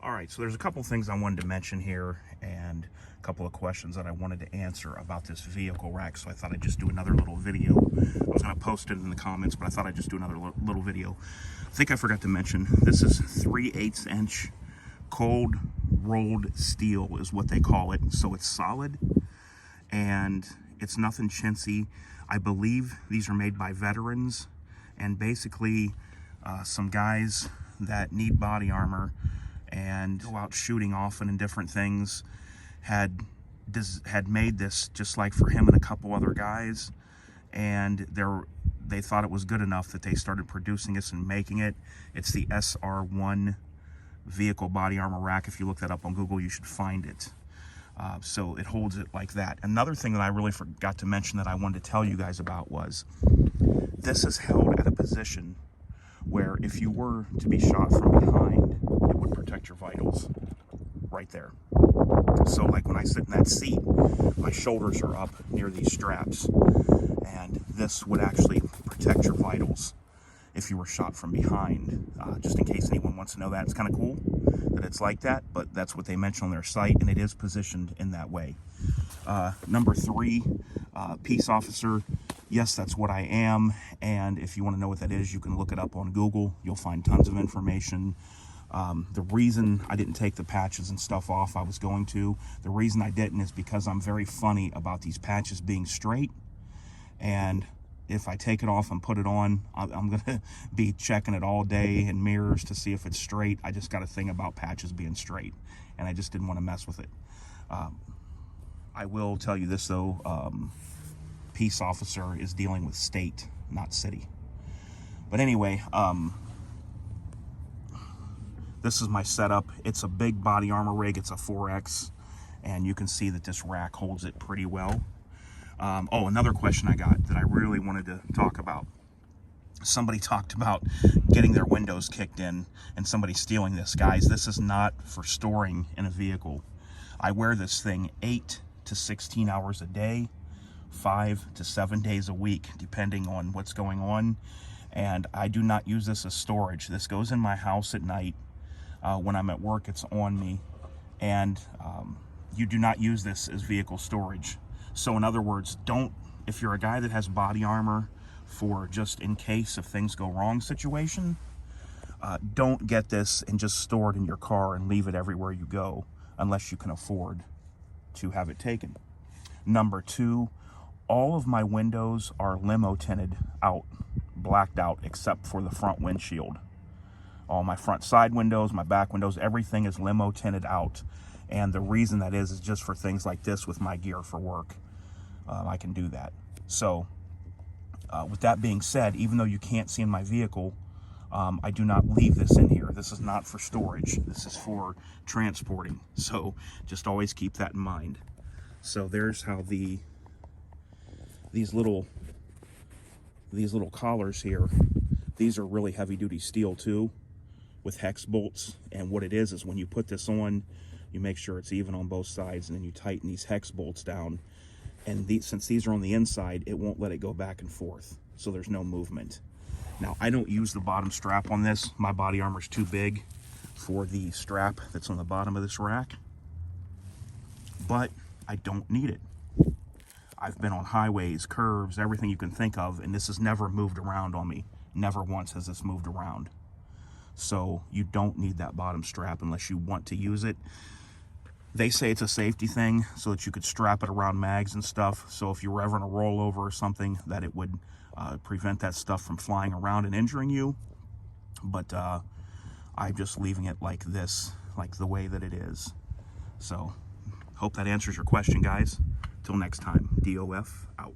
All right, so there's a couple things I wanted to mention here and a couple of questions that I wanted to answer about this vehicle rack, so I thought I'd just do another little video. I was going to post it in the comments, but I thought I'd just do another little video. I think I forgot to mention, this is 3/8 inch cold rolled steel is what they call it, so it's solid and it's nothing chintzy. I believe these are made by veterans, and basically some guys that need body armor and go out shooting often and different things had made this just like for him and a couple other guys, and they thought it was good enough that they started producing this and making it. It's the SR1 vehicle body armor rack. If you look that up on Google, you should find it. So it holds it like that. Another thing that I really forgot to mention that I wanted to tell you guys about was this is held at a position where if you were to be shot from behind, it would protect your vitals right there. So like when I sit in that seat, my shoulders are up near these straps, and this would actually protect your vitals if you were shot from behind. Just in case anyone wants to know that. It's kind of cool that it's like that, but that's what they mention on their site, and it is positioned in that way. Number 3, peace officer. Yes, that's what I am, and if you want to know what that is, you can look it up on Google. You'll find tons of information. The reason I didn't take the patches and stuff off, I was going to. The reason I didn't is because I'm very funny about these patches being straight, and if I take it off and put it on, I'm going to be checking it all day in mirrors to see if it's straight. I just got a thing about patches being straight, and I just didn't want to mess with it. I will tell you this, though. Peace officer is dealing with state, not city. But anyway, this is my setup. It's a big body armor rig. It's a 4X, and you can see that this rack holds it pretty well. Oh, another question I got that I really wanted to talk about. Somebody talked about getting their windows kicked in and somebody stealing this. Guys, this is not for storing in a vehicle. I wear this thing 8 to 16 hours a day, 5 to 7 days a week, depending on what's going on. And I do not use this as storage. This goes in my house at night. When I'm at work, it's on me. And you do not use this as vehicle storage. So in other words, if you're a guy that has body armor for just in case if things go wrong situation, don't get this and just store it in your car and leave it everywhere you go unless you can afford to have it taken. Number 2, all of my windows are limo tinted out, blacked out, except for the front windshield. All my front side windows, my back windows, everything is limo tinted out. And the reason that is just for things like this with my gear for work. I can do that. So with that being said, even though you can't see in my vehicle, I do not leave this in here. This is not for storage. This is for transporting. So just always keep that in mind. So there's how these little collars here, these are really heavy duty steel too, with hex bolts. And what it is when you put this on, you make sure it's even on both sides, and then you tighten these hex bolts down. And since these are on the inside, it won't let it go back and forth, so there's no movement. Now, I don't use the bottom strap on this. My body armor's too big for the strap that's on the bottom of this rack, but I don't need it. I've been on highways, curves, everything you can think of, and this has never moved around on me. Never once has this moved around. So you don't need that bottom strap unless you want to use it. They say it's a safety thing so that you could strap it around mags and stuff. So if you were ever in a rollover or something, that it would prevent that stuff from flying around and injuring you. But I'm just leaving it like this, like the way that it is. So hope that answers your question, guys. Till next time, DOF out.